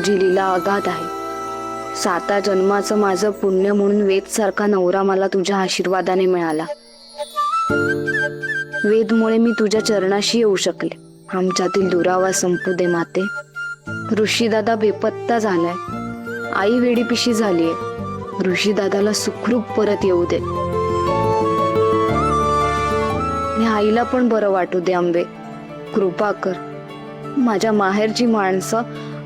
तुझी लीला अगाध आहे. 7 जन्माचं माझं पुण्य म्हणून वेद सारखा नवरा मला तुझ्या आशीर्वादाने मिळाला. वेदमुळे मी तुझ्या चरणाशी येऊ शकले. आमच्यातील दुरावा संपू दे माते. ऋषीदादा बेपत्ता झालाय. आई वेडीपिशी झालीये. ऋषीदादाला सुखरूप परत येऊ दे आणि आईला पण बरं वाटू दे. आंबे, कृपा कर. माझ्या माहेरची माणसं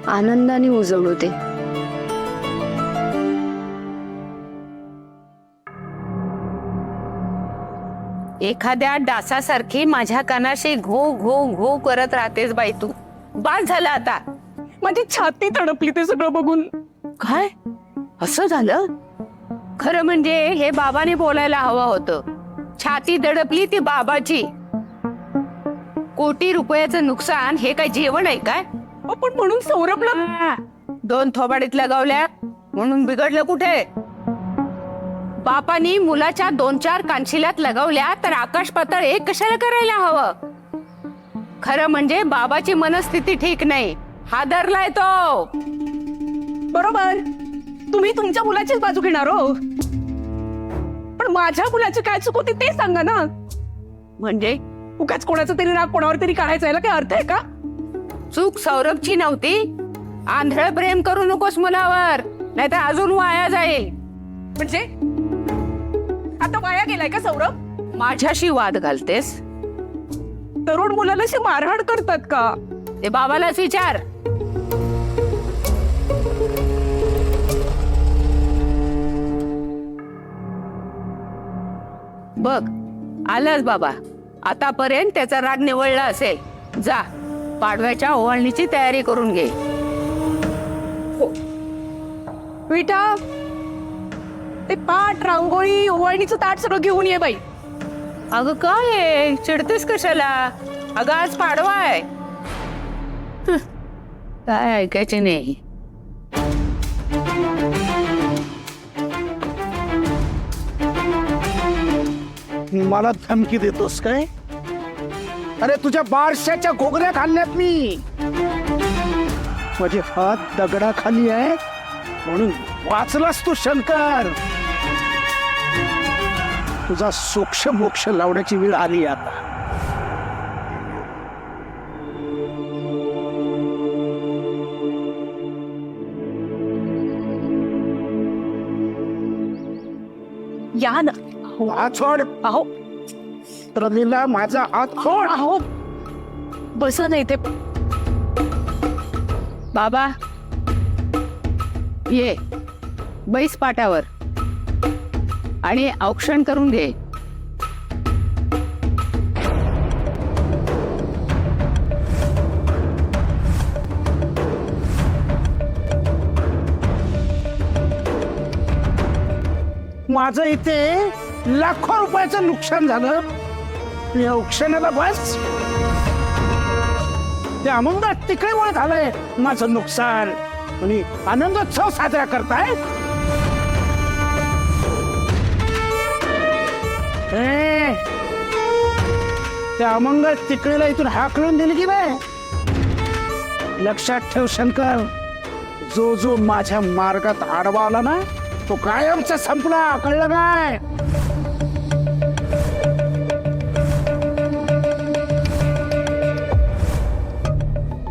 आनंदाने उजळू दे. एखाद्या डासासारखी माझ्या कानाशी घो घो घो करत राहतेस बाई तू. बाद झालं आता. माझी छाती तडपली ते सगळं बघून. काय असं झालं? खरं म्हणजे हे बाबाने बोलायला हवं होतं. छाती दडपली ती बाबाची. कोटी रुपयाचं नुकसान हे काय जेवण आहे काय? पण म्हणून सौरभला 2 थोबाडीत लगावल्या म्हणून बिघडलं कुठे? बापानी मुलाच्या 2-4 कानशिलात लगावल्या तर आकाश पाताळ एक कशाला करायला हवं? खरं म्हणजे बाबाची मनस्थिती ठीक नाही. हादरलाय तो. बरोबर, तुम्ही तुमच्या मुलाचीच बाजू घेणार हो. पण माझ्या मुलाची काय चूक होती ते सांगा ना. म्हणजे उगाच कोणाचा तरी राग कोणावर तरी काढायचा, याला काय अर्थ आहे का? चूक सौरभची नव्हती. आंधळ प्रेम करू नकोस मुलावर, नाहीतर अजून वाया जाईल. म्हणजे आता वाया गेलाय का सौरभ? माझ्याशी वाद घालतेस? तरुण मुलाला अशी मारहाण करतात का? ते बाबालाच विचार. बघ, आलास बाबा. आतापर्यंत त्याचा राग निवळला असेल. जा, पाडव्याच्या ओवाळणीची तयारी करून घे. विटा, ते पाट, रांगोळी, ओवाळणीचं ताट सगळं घेऊन ये बाई. अगं काय आहे, चिडतेस कशाला? अगं आज पाडवा आहे. काय ऐकायचे नाही. मला धमकी देतोस काय? अरे तुझ्या बारशाच्या घोगऱ्या खाल्ल्यात मी. माझे हात दगडाखाली आहे म्हणून वाचलास तू शंकर. तुझा सोक्ष मोक्ष लावण्याची वेळ आली आता. या ना. हात सोड. अहो प्रमिला, माझा हात सोड. अहो बसा नाही ते. बाबा ये, बैस पाटावर आणि औक्षण करून घे. माझं इथे लाखो रुपयाचं नुकसान झालं. या औक्षणाला बस. ते अमंग तिकडेमुळे झालंय माझं नुकसान आणि आनंदोत्सव साजरा करताय. त्या अमंग तिकडेला इथून हाकलून दिली की नाही? लक्षात ठेव शंकर, जो जो माझ्या मार्गात आडवा आला ना तो कायमचा संपला. कळलं काय?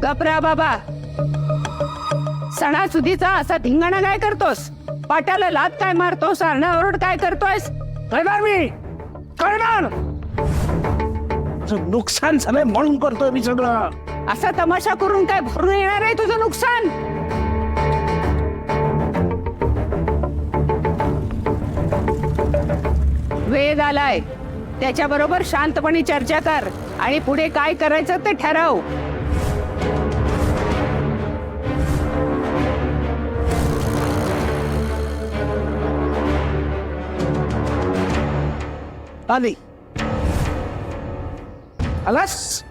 गपरा बाबा. सणासुदीचा असा धिंगाणा काय करतोस? पाटाला लात काय मारतोस? ओरड काय करतोयस? करणार मी, करणार. नुकसान झालंय म्हणून करतोय मी सगळं. असा तमाशा करून काय भरून येणार आहे तुझं नुकसान? वेद आलाय, त्याच्याबरोबर शांतपणे चर्चा कर आणि पुढे काय करायचं ते ठरव. आली. आलास?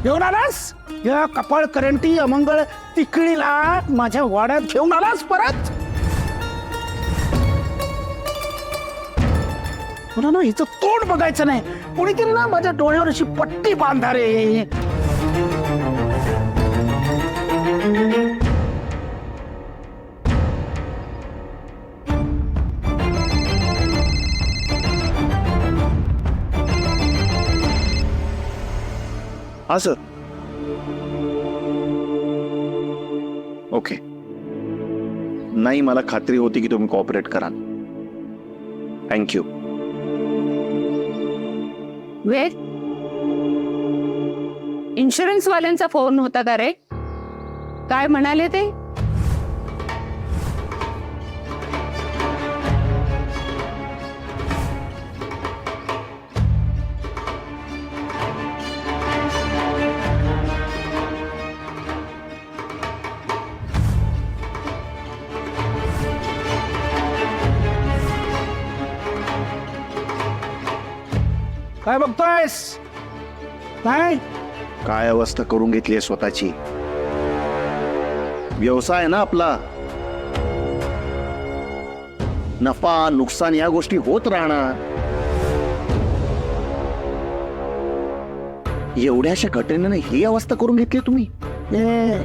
घेऊन आलास? या कपाळ करंटी अमंगळ तिकडीला माझ्या वाड्यात घेऊन आलास परत? तुला ना हिचं तोंड बघायचं नाही. कोणीतरी ना माझ्या डोळ्यावर अशी पट्टी बांधा रे. हा सर. ओके. नाही, मला खात्री होती की तुम्ही कॉपरेट कराल. थँक्यू. वेद, इन्शुरन्स वाल्यांचा फोन होता का रे? काय म्हणाले ते? काय बघतोयस? काय काय अवस्था करून घेतली आहे स्वतःची. व्यवसाय आहे ना आपला. नफा नुकसान या गोष्टी होत राहणार. एवढ्याशा घटनेनं ही अवस्था करून घेतली तुम्ही. ए,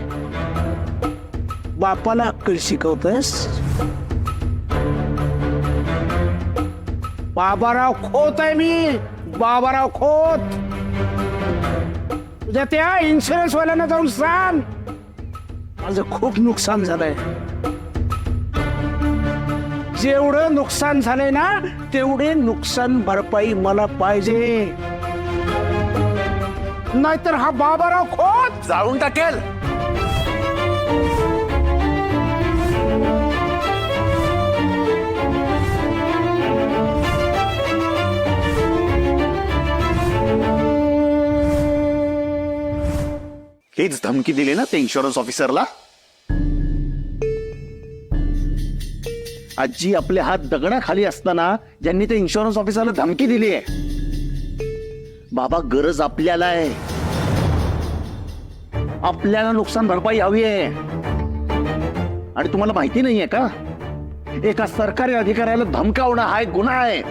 बापाला अक्कल शिकवतोयस? बाबाराव खोत आहे मी. बाबाराव खोत. तुझ्या त्या इन्शुरन्स वाल्यांना जाऊन सांग माझं खूप नुकसान झालंय. जेवढं नुकसान झालंय ना तेवढे नुकसान भरपाई मला पाहिजे, नाहीतर हा बाबाराव खोत जाळून टाकेल. हेच धमकी दिली ना ते इन्शुरन्स ऑफिसरला. आजी आपले हात दगडाखाली असताना ज्यांनी ते इन्शुरन्स ऑफिसरला धमकी दिली आहे. बाबा, गरज आपल्याला आहे. आपल्याला नुकसान भरपाई हवी आहे. आणि तुम्हाला माहिती नाहीये का, एका सरकारी अधिकाऱ्याला धमकावणं हा एक गुन्हा आहे.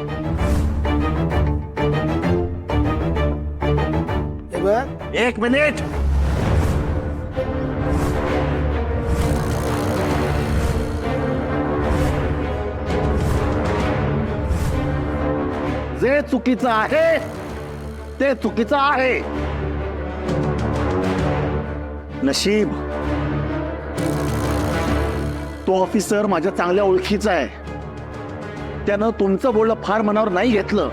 हे बघ, एक मिनिट. जे चुकीचं आहे ते चुकीचं आहे. नशीब तो ऑफिसर माझ्या चांगल्या ओळखीचा आहे. त्यानं तुमचं बोलणं फार मनावर नाही घेतलं.